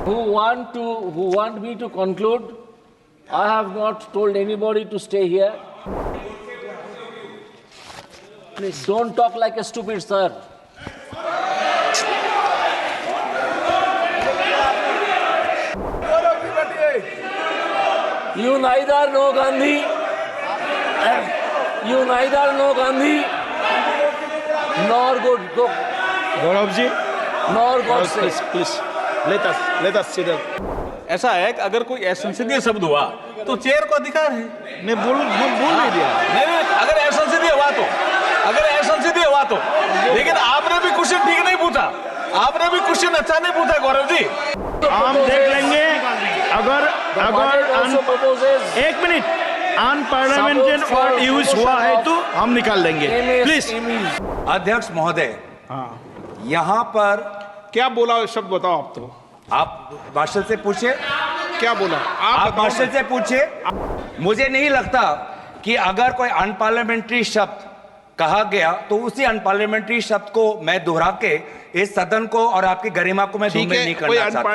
who want me to conclude? I have not told anybody to stay here. Please don't talk like a stupid, sir. You neither know Gandhi, nor Gaurav ji, nor Godse. Please let us sit down. ऐसा है कि अगर कोई असंसदीय शब्द हुआ तो chair को अधिकार है। मैं बोल नहीं दिया। नहीं, अगर असंसदीय हुआ तो लेकिन आपने भी क्वेश्चन ठीक नहीं पूछा, आपने भी क्वेश्चन अच्छा नहीं पूछा गौरव जी। हम देख लेंगे अगर एक मिनट अनपार्लियामेंट्री वर्ड यूज हुआ है तो हम निकाल देंगे प्लीज। अध्यक्ष महोदय, हाँ, यहाँ पर क्या बोला शब्द बताओ आप। तो आप मार्शल से पूछे, क्या बोला आप मार्शल से पूछे। मुझे नहीं लगता कि अगर कोई अनपार्लियामेंट्री शब्द कहा गया तो उसी अनपार्लियामेंट्री शब्द को मैं दोहरा के इस सदन को और आपकी गरिमा को मैं धूमिल नहीं करना चाहता।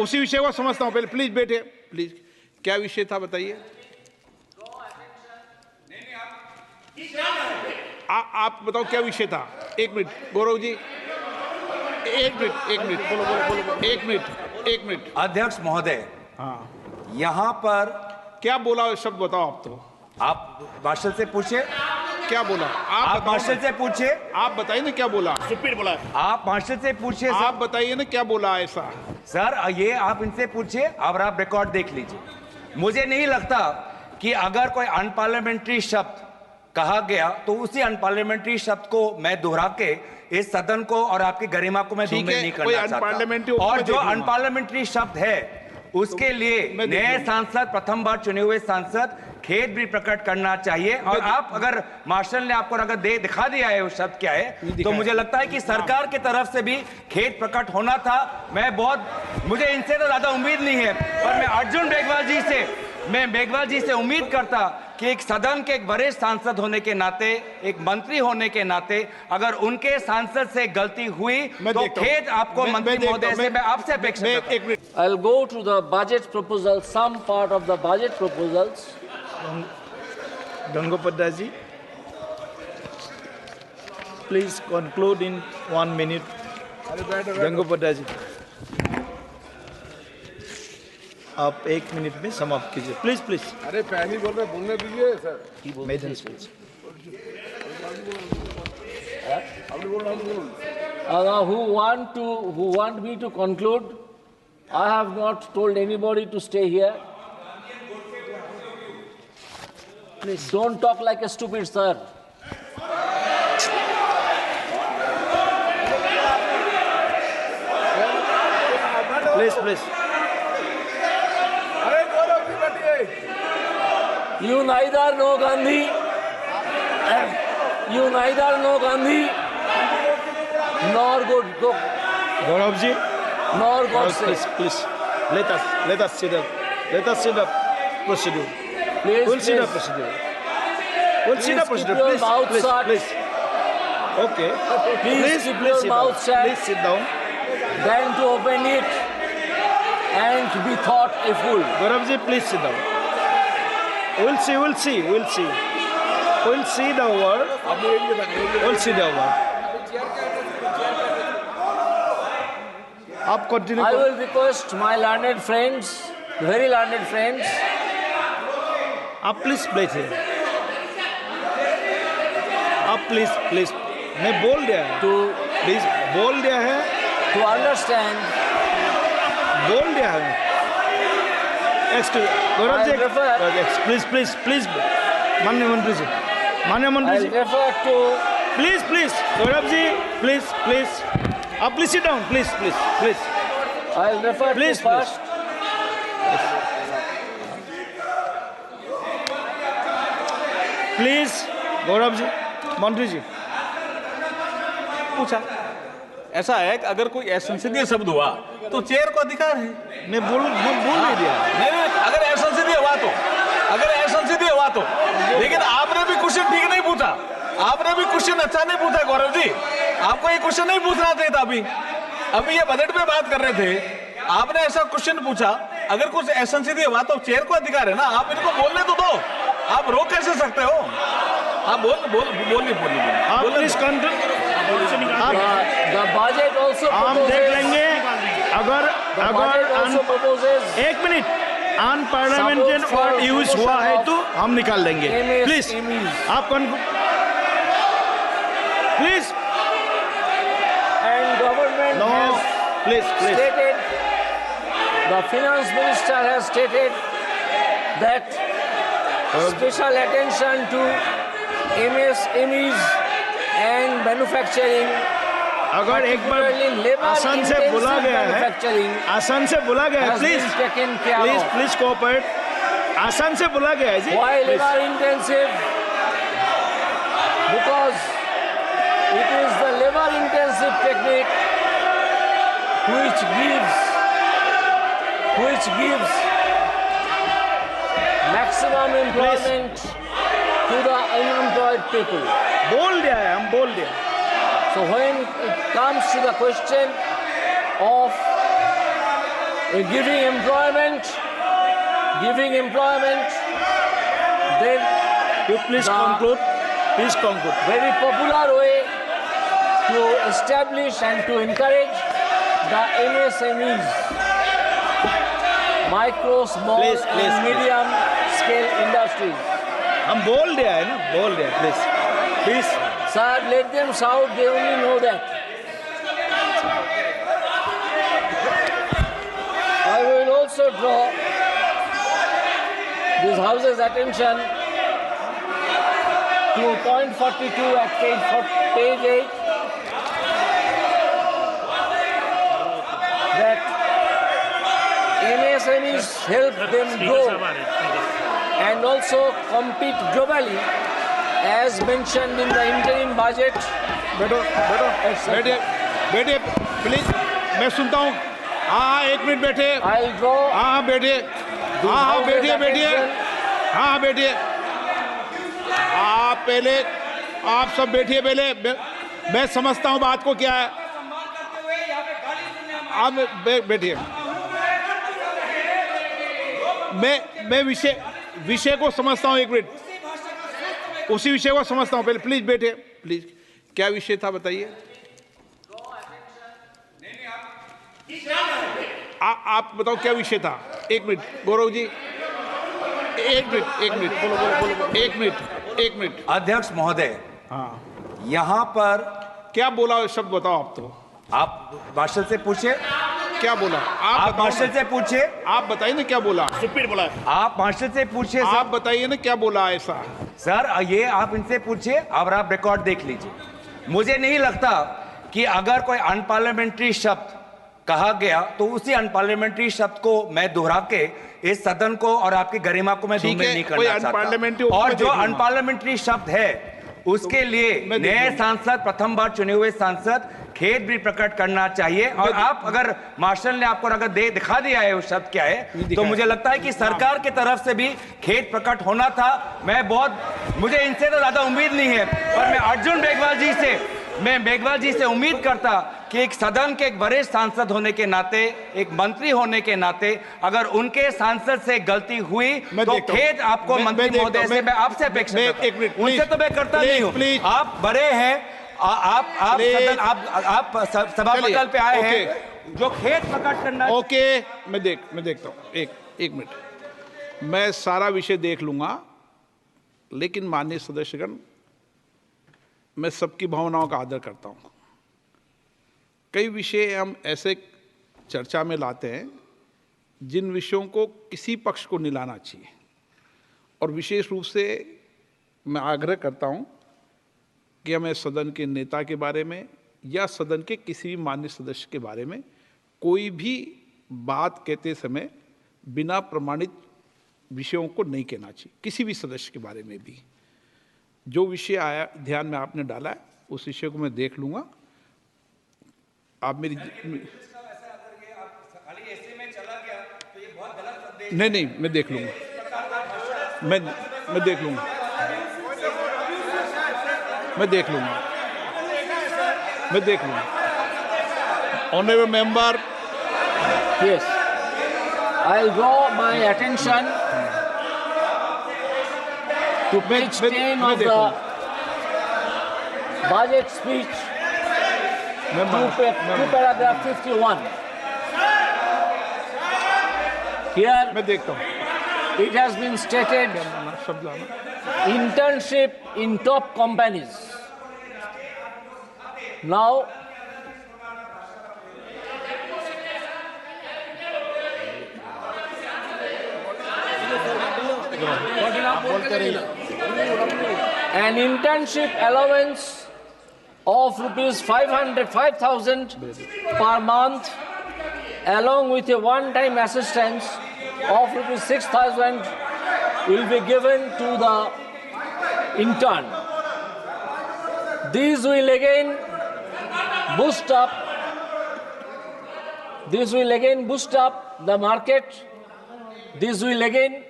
उसी विषय को समझता हूं। पहले प्लीज बैठे, प्लीज। क्या विषय था बताइए। आप बताओ क्या विषय था। एक मिनट गौरव जी, एक मिनट। अध्यक्ष महोदय, हाँ, यहाँ पर क्या बोला शब्द बताओ आप। तो आप मार्शल से पूछे, क्या बोला आप मार्शल से पूछे। आप बताइए ना क्या बोला। बोला आप मार्शल से पूछे। आप बताइए ना क्या बोला ऐसा। सर ये आप इनसे पूछिए और आप रिकॉर्ड देख लीजिए। मुझे नहीं लगता कि अगर कोई अनपार्लियामेंट्री शब्द कहा गया तो उसी अनपार्लियामेंट्री शब्द को मैं दोहरा के इस सदन को और आपकी गरिमा को मैं धूमिल नहीं करना चाहता। और जो अनपार्लियामेंट्री शब्द है उसके लिए नए सांसद, प्रथम बार चुने हुए सांसद खेद भी प्रकट करना चाहिए। और आप अगर मार्शल ने आपको अगर दिखा दिया है वो शब्द क्या है तो मुझे लगता है कि सरकार की तरफ से भी खेद प्रकट होना था। मुझे इनसे तो ज्यादा उम्मीद नहीं है, पर मैं अर्जुन मेघवाल जी से उम्मीद करता कि एक सदन के एक वरिष्ठ सांसद होने के नाते, एक मंत्री होने के नाते अगर उनके सांसद से गलती हुई तो खेद आपको मंत्री महोदय से मैं आपसे अपेक्षा करता हूं। I'll go to the budget proposal, some part of the budget proposals. Gangopadhyay ji, please conclude in 1 minute. Gangopadhyay ji, आप 1 मिनट में समाप्त कीजिए प्लीज। अरे पहली बोल रहे, बोलने दीजिए sir. Maiden speech. Who want me to conclude? I have not told anybody to stay here. Please don't talk like a stupid, sir. Please. You neither know Gandhi, nor Gaurav ji, nor Godse. Please let us sit up. Let us sit up procedure. Please, We'll sit up please. procedure. We'll sit up Please procedure. keep your mouth shut. Please. Okay. Please keep your sit mouth down. shut. Please sit down. Than to open it and to be thought a fool. Gaurav ji, please sit down. We'll see the word. We'll see the word. आप continue. I will request my learned friends, very learned friends, आप please बैठिए। आप please मैं बोल दिया है। Please बोल दिया है। to understand. बोल दिया है। एक्सक्यूज गौरव जी, प्लीज माननीय मंत्री जी, I'll refer to. Please Gaurav ji, please आप please sit down please. I'll refer Please, to first. Please Gaurav ji, मंत्री जी। पूछा, ऐसा है कि अगर कोई असंसदीय शब्द हुआ तो चेयर को अधिकार है। मैं बोल नहीं दिया। नहीं, अगर असंसदीय हुआ तो लेकिन आपने भी क्वेश्चन ठीक नहीं पूछा, आपने भी क्वेश्चन अच्छा नहीं पूछा गौरव जी। आपको ये क्वेश्चन नहीं पूछना चाहिए था अभी। अभी ये बजट पे बात कर रहे थे, आपने ऐसा क्वेश्चन पूछा, अगर कुछ एसेंशियल हुआ तो चेयर को अधिकार है ना, आप इनको बोलने तो दो, आप रोक कैसे सकते हो? आप बोलिए आप प्लीज The budget also हम देख proposes, लेंगे अगर the budget also proposes एक मिनट अनपार्लियामेंटेड वर्ड यूज हुआ है तो हम निकाल लेंगे। प्लीज आप please and government no has please stated, the finance minister has stated that special attention to MSMEs and manufacturing, अगर एक बार particularly labor आसान से बोला intensive गया है, manufacturing आसान से बोला गया है, has please been taken care please of. Please cooperate, आसान से बोला गया है जी। Why Please. labor intensive? Because it is the labor intensive technique which gives maximum employment to the unemployed people. बोल दिया है, हम बोल दिया। So when it comes to the question of giving employment, then You please The- conclude. Please conclude. very popular way to establish and to encourage the MSMEs, micro, small Please, please, and please. medium scale industries. हम बोल दिया है ना, बोल दिया। Please please Sir, let them shout, they only know that. I will also draw this House's attention to point 42 at page 8, that MSMEs help them grow and also compete globally as mentioned in the interim budget. बैठो बैठो बैठिए बैठिए please, मैं सुनता हूँ। हाँ एक minute बैठे। I'll draw हाँ बैठिए, हाँ House's बैठिए बैठिए, attention. हाँ बैठिए। आप पहले, आप सब बैठिए पहले, मैं समझता हूँ बात को क्या है। आप बैठिए, मैं विषय को समझता हूँ। एक मिनट, उसी विषय को समझता हूँ। पहले प्लीज बैठिए, प्लीज। क्या विषय था बताइए। आप बताओ क्या विषय था। एक मिनट गौरव जी, एक मिनट। अध्यक्ष महोदय, हाँ यहाँ पर क्या बोला शब्द बताओ। आप तो आप मार्शल से पूछे, क्या बोला आप मार्शल से पूछे, आप बताइए ना क्या बोला। आप मार्शल से पूछे आप बताइए ना क्या बोला ऐसा। सर। ये आप इनसे पूछिए और आप रिकॉर्ड देख लीजिए। मुझे नहीं लगता कि अगर कोई अनपार्लियामेंट्री शब्द कहा गया तो उसी अनपार्लियामेंट्री शब्द को मैं दोहरा के इस सदन को और आपकी गरिमा को मैं ठीक धूमिल है, नहीं कोई करना अनपार्लियामेंट्री चाहता। और मैं जो देख लूंगा। अनपार्लियामेंट्री शब्द है उसके लिए मैं देख नए लूंगा। सांसद, प्रथम बार चुने हुए सांसद खेद भी प्रकट करना चाहिए। और आप अगर मार्शल ने आपको अगर दिखा दिया है वो शब्द क्या है, तो मुझे लगता है कि सरकार की तरफ से भी खेद प्रकट होना था। मुझे इनसे तो ज्यादा उम्मीद नहीं है, पर मैं अर्जुन मेघवाल जी से उम्मीद करता कि एक सदन के एक वरिष्ठ सांसद होने के नाते, एक मंत्री होने के नाते, अगर उनके सांसद से गलती हुई तो खेद आपको मंत्री महोदय से मैं आपसे अपेक्षा करता हूं। उनसे तो मैं करता नहीं हूं। आप बड़े हैं, आप सभा पटल पे आए हैं, जो खेद प्रकट करना। ओके, मैं देखता हूँ। एक मिनट, मैं सारा विषय देख लूंगा, लेकिन माननीय सदस्यगण, मैं सबकी भावनाओं का आदर करता हूँ। कई विषय हम ऐसे चर्चा में लाते हैं जिन विषयों को किसी पक्ष को नहीं लाना चाहिए, और विशेष रूप से मैं आग्रह करता हूँ कि हमें सदन के नेता के बारे में या सदन के किसी भी मान्य सदस्य के बारे में कोई भी बात कहते समय बिना प्रमाणित विषयों को नहीं कहना चाहिए। किसी भी सदस्य के बारे में भी जो विषय आया ध्यान में आपने डाला है, उस विषय को मैं देख लूंगा। आप मेरी नहीं, मैं देख लूंगा। मैं देख लूंगा। Honorable member, Yes. I'll draw my attention to page 10 of the budget speech, to paragraph 51. Here मैं देखता हूँ it has been stated शब्द लाना. internship in top companies. Now, an internship allowance of rupees 5,000 per month, along with a one-time assistance of rupees 6,000 will be given to the intern. These will again boost up the market. This will again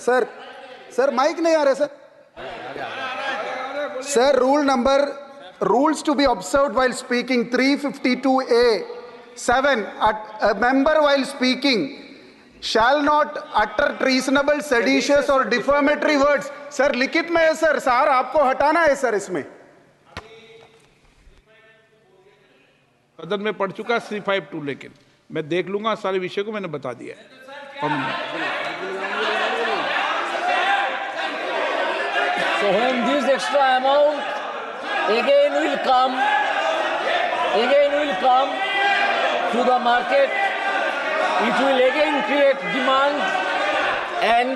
sir mike नहीं आ रहा sir. Sir, rules to be observed while speaking, 352A(7), a member while speaking shall not utter treasonable, seditious or defamatory words. Sir, लिखित में है sir. Sir आपको हटाना है sir इसमें. सदन में पढ़ चुका 352, लेकिन मैं देख लूंगा सारे विषय को. मैंने बता दिया है. So when this extra amount again will come to the market, it will again create demand and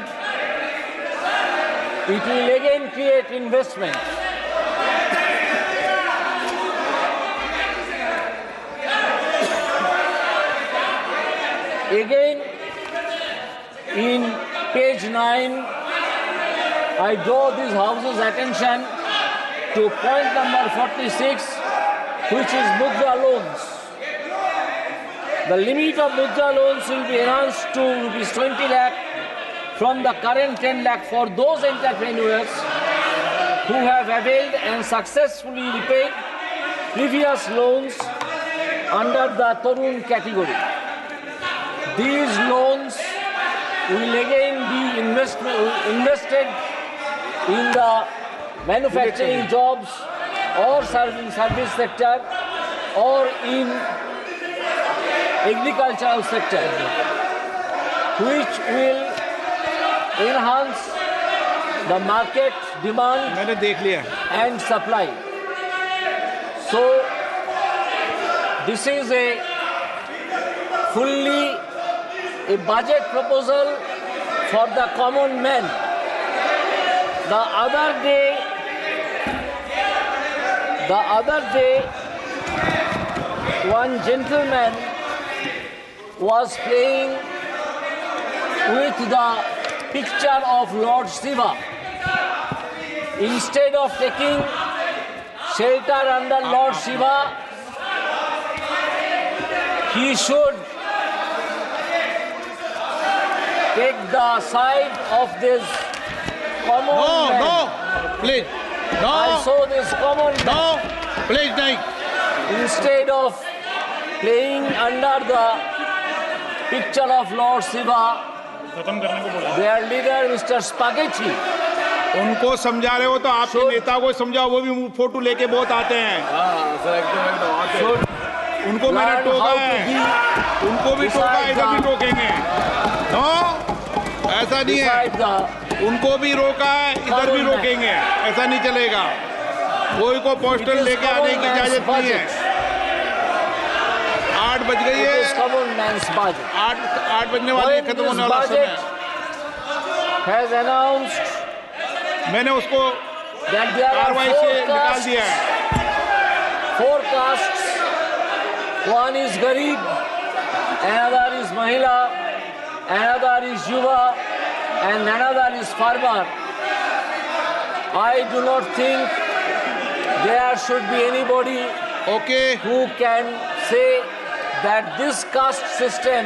it will again create investment. Again, in page 9, I draw this House's attention to point number 46, which is Mudra loans. The limit of Mudra loans will be enhanced to rupees 20 lakh from the current 10 lakh for those entrepreneurs who have availed and successfully repaid previous loans under the Tarun category. These loans will again be invested in the manufacturing jobs or service sector or in agricultural sector, which will enhance the market demand मैंने देख लिया है. and supply. So this is a budget proposal for the common man. The other day, one gentleman was playing with the picture of Lord Shiva. Instead of taking shelter under Lord Shiva, he should take the side of this common man. No, please. No. I saw this common man. No, please नहीं. Instead of playing under the picture of Lord Shiva, their leader, Mr. Spaghetti, उनको समझा रहे हो तो आपके नेता को समझाओ. वो भी फोटो लेके बहुत आते हैं. उनको मैंने टोका है. उनको भी टोका, इधर भी टोकेंगे. नो, ऐसा नहीं है. उनको भी रोका है, इधर भी रोकेंगे. ऐसा नहीं चलेगा. कोई को पोस्टर लेके आने की इजाजत नहीं है. 8 बज गई है. 8 बजने वाली है, खत्म होने वाला समय. has announced मैंने उसको that there are कार्रवाई से निकाल दिया है. 4 castes. One is Garib, another is Mahila, another is Yuva, and another is Farmer. I do not think there should be anybody okay. who can say that this caste system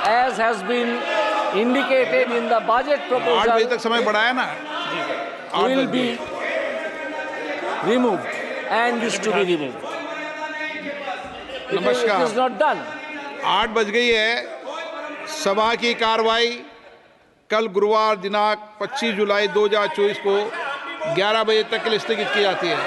as has been indicated in the budget 8 बजे proposal, तक समय बढ़ाया ना, 8 will बज be गए। removed and is to be removed. It नमस्कार। is not done. 8 बज गई है। सभा की कार्रवाई कल गुरुवार दिनांक 25 जुलाई 2024 को 11 बजे तक के लिए स्थगित की जाती है।